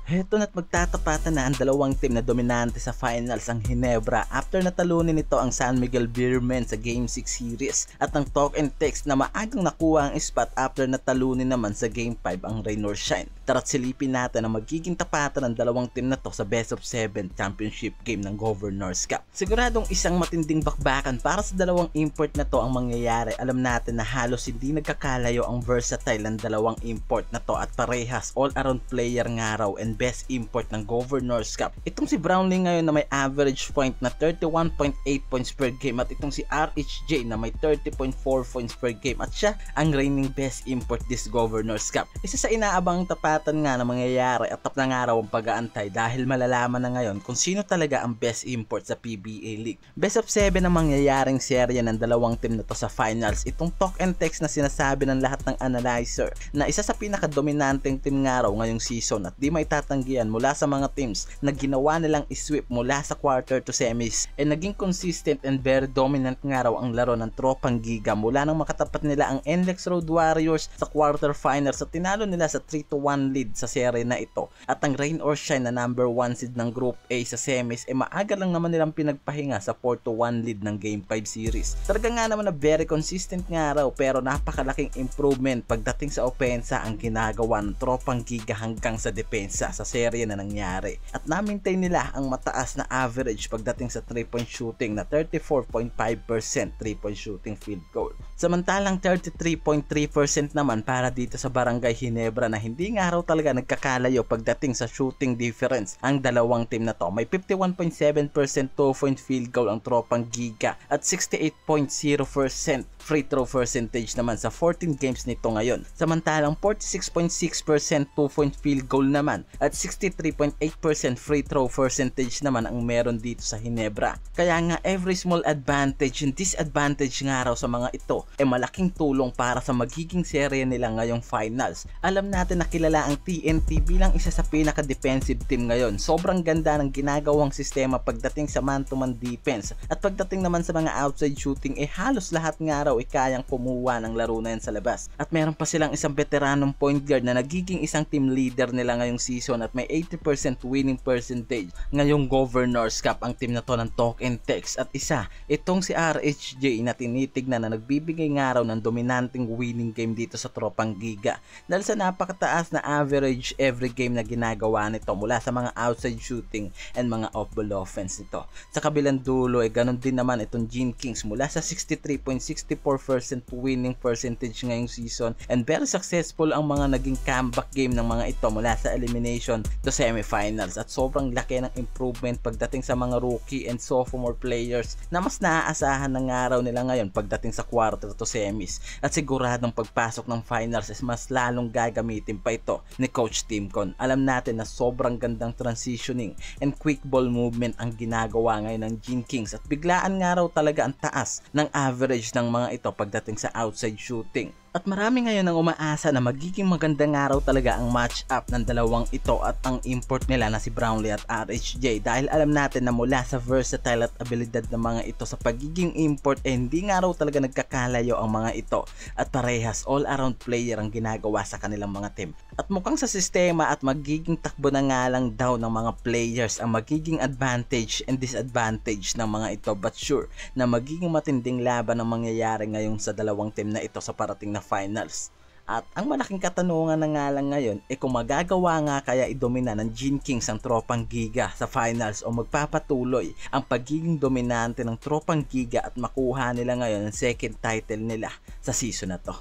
Heto na't magtatapatan na ang dalawang team na dominante sa finals, ang Ginebra after natalunin nito ang San Miguel Beermen sa Game 6 series, at ang Talk and Text na maagang nakuha ang spot after natalunin naman sa Game 5 ang Rain or Shine. Tara't silipin natin ang magiging tapatan ng dalawang team na to sa Best of 7 Championship game ng Governors Cup. Siguradong isang matinding bakbakan para sa dalawang import na to ang mangyayari. Alam natin na halos hindi nagkakalayo ang versatile ng dalawang import na to at parehas all-around player nga raw and best import ng Governors Cup. Itong si Brownlee ngayon na may average point na 31.8 points per game, at itong si RHJ na may 30.4 points per game, at siya ang reigning best import this Governors Cup. Isa sa inaabang tapatan nga na mangyayari at tap na nga raw ang pag-aantay dahil malalaman na ngayon kung sino talaga ang best import sa PBA League. Best of 7 ang mangyayaring serye ng dalawang team na to sa finals. Itong Talk and Text na sinasabi ng lahat ng analyzer na isa sa pinaka-dominanteng team nga raw ngayong season at di may tatanggihan mula sa mga teams na ginawa nilang isweep mula sa quarter to semis, e naging consistent and very dominant nga raw ang laro ng tropang Giga mula nang makatapat nila ang NLEX Road Warriors sa quarter finals at tinalo nila sa 3-1 lead sa serye na ito. At ang Rain or Shine na number 1 seed ng Group A sa semis, e maaga lang naman nilang pinagpahinga sa 4-1 lead ng Game 5 series. Talaga nga naman na very consistent nga raw, pero napakalaking improvement pagdating sa opensa ang ginagawa ng tropang Giga hanggang sa depensa sa serye na nangyari, at na-maintain nila ang mataas na average pagdating sa 3-point shooting na 34.5% 3-point shooting field goal. Samantalang 33.3% naman para dito sa Barangay Ginebra na hindi nga raw talaga nagkakalayo pagdating sa shooting difference ang dalawang team na to. May 51.7% 2-point field goal ang tropang Giga at 68.0% free throw percentage naman sa 14 games nito ngayon. Samantalang 46.6% 2-point field goal naman at 63.8% free throw percentage naman ang meron dito sa Ginebra. Kaya nga every small advantage and disadvantage nga raw sa mga ito ay malaking tulong para sa magiging serye nila ngayong finals. Alam natin na kilala ang TNT bilang isa sa pinaka-defensive team ngayon. Sobrang ganda ng ginagawang sistema pagdating sa man-to-man defense, at pagdating naman sa mga outside shooting halos lahat nga raw kayang kumuha ng laro na yan sa labas. At meron pa silang isang veteranong point guard na nagiging isang team leader nila ngayong season at may 80% winning percentage ngayong Governors Cup ang team na to ng Talk and Text. At isa, itong si RHJ na tinitignan na nagbibigay nga raw ng dominanting winning game dito sa tropang Giga dahil sa napakataas na average every game na ginagawa nito mula sa mga outside shooting and mga off-ball offense nito. Sa kabilang dulo ganun din naman itong Gene Kings mula sa 63.64% winning percentage ngayong season, and very successful ang mga naging comeback game ng mga ito mula sa elimination to semifinals, at sobrang laki ng improvement pagdating sa mga rookie and sophomore players na mas naaasahan ng araw nila ngayon pagdating sa quarter to semis, at siguradong pagpasok ng finals is mas lalong gagamitin pa ito ni Coach Timcon. Alam natin na sobrang gandang transitioning and quick ball movement ang ginagawa ngayon ng Gene Kings, at biglaan nga raw talaga ang taas ng average ng mga ito pagdating sa outside shooting. At marami ngayon ang umaasa na magiging magandang araw talaga ang match-up ng dalawang ito at ang import nila na si Brownlee at RHJ, dahil alam natin na mula sa versatile at abilidad ng mga ito sa pagiging import hindi nga raw talaga nagkakalayo ang mga ito, at parehas all-around player ang ginagawa sa kanilang mga team. At mukhang sa sistema at magiging takbo na nga lang daw ng mga players ang magiging advantage and disadvantage ng mga ito, but sure na magiging matinding laban ang mangyayari ngayon sa dalawang team na ito sa parating na finals. At ang malaking katanungan na nga lang ngayon kung magagawa nga kaya idomina ng Gene Kings ang tropang Giga sa finals o magpapatuloy ang pagiging dominante ng tropang Giga at makuha nila ngayon ang second title nila sa season na to.